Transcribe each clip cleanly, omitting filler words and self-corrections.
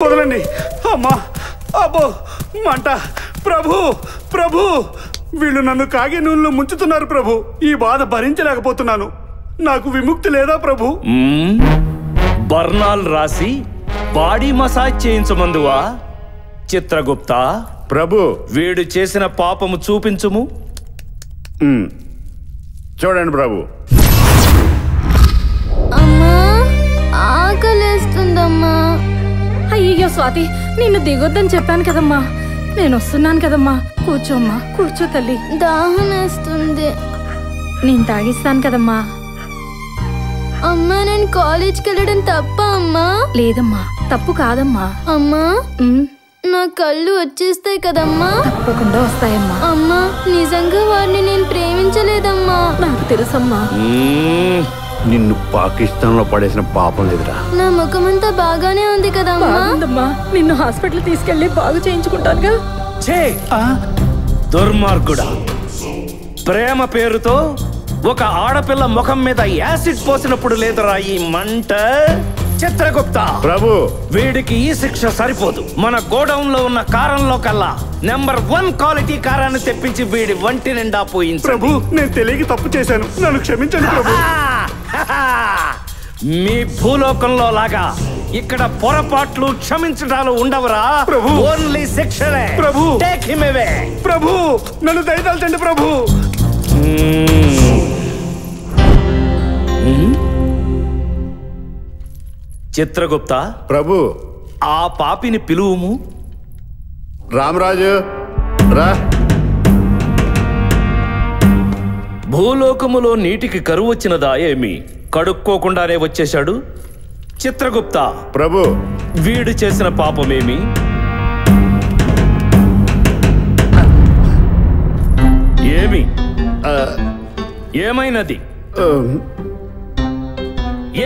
వదలండి. అమ్మా, అబ్బో మంట. ప్రభు ప్రభు, వీళ్ళు నన్ను కాగే నూనెలో ముంచుతున్నారు ప్రభు. ఈ బాధ భరించలేకపోతున్నాను. నాకు విముక్తి లేదా ప్రభు? బర్ణాలు రాసి బాడీ మసాజ్ చేయించమందువా చిత్రగుప్త? ప్రభు, వీడు చేసిన పాపము చూపించుము. చూడండి ప్రభు. అమ్మా, ఆకలేస్తుందమ్మా. అయ్యో స్వాతి, నిన్ను దిగొద్దని చెప్పాను కదమ్మా. నేను వస్తున్నాను కదమ్మా. కూర్చోమ్మా, కూర్చో తల్లి. దాహం వేస్తుంది. నేను తాగిస్తాను కదమ్మా. అమ్మా, నేను కాలేజ్కి వెళ్ళడం తప్ప అమ్మా? లేదమ్మా, తప్పు కాదమ్మా. అమ్మా, నా కళ్ళు వచ్చేస్తాయి కదమ్మా? తప్పకుండా వస్తాయమ్మా. అమ్మా, నిజంగా వారిని నేను ప్రేమించలేదమ్మా. నాకు తెలుసమ్మా. నిన్ను పాకిస్తాన్ లో పడేసిన పాపం లేదురా. నా ముఖమంతా బాగానే ఉంది కదమ్మా? నిన్ను హాస్పిటల్ తీసుకెళ్లి బాగు చేయించుకుంటానుగా. దుర్మార్గుడా, ప్రేమ పేరుతో ఒక ఆడపిల్ల ముఖం మీద యాసిడ్ పోసినప్పుడు లేదురా ఈ మంట. చిత్రగుప్త ప్రభు, వీడికి ఈ శిక్ష సరిపోదు. మన గోడౌన్ లో ఉన్న కారంలో కల్లా నెంబర్ 1 క్వాలిటీ కారాన్ని తెప్పించి వీడి వంటి నిండా పోయింది. ప్రభు, నేను తెలియక తప్పు చేశాను, నన్ను క్షమించండి ప్రభు. మీ భూలోకంలో లాగా ఇక్కడ పొరపాట్లు క్షమించడాలు ఉండవరా ప్రభు? ఓన్లీ శిక్షలే ప్రభు. Take him away. ప్రభు, నన్ను దయదాల్చండి ప్రభు. చిత్రగుప్త ప్రభు, ఆ పాపిని పిలువుము. రామరాజు రా. భూలోకములో నీటికి కరువు వచ్చినదా ఏమి? కడుక్కోకుండానే వచ్చేశాడు. చిత్రగుప్త ప్రభు, వీడు చేసిన పాపమేమి? ఏమి ఏమైనది?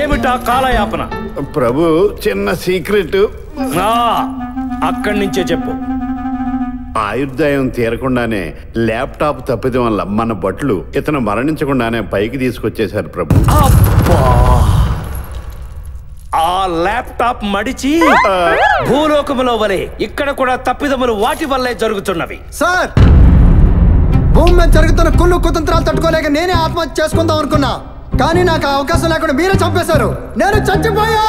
ఏమిటా కాలయాపన? ప్రభు, చిన్న సీక్రెట్. అక్కడి నుంచే చెప్పు. ఆయుర్దాయం తీరకుండానే ల్యాప్టాప్ తప్పిదం వల్ల మన భటులు ఇతను మరణించకుండానే పైకి తీసుకొచ్చేశారు ప్రభు. ఆ ల్యాప్టాప్ మడిచి భూలోకములో వలె ఇక్కడ కూడా తప్పిదములు వాటి వల్లే జరుగుతున్నవి. సార్, భూమి మీద జరుగుతున్న కుళ్ళు కుతంత్రాలు తట్టుకోలేక నేనే ఆత్మహత్య చేసుకుందాం అనుకున్నా, కానీ నాకు అవకాశం లేకుండా మీరే చంపేశారు. నేను చచ్చిపోయా.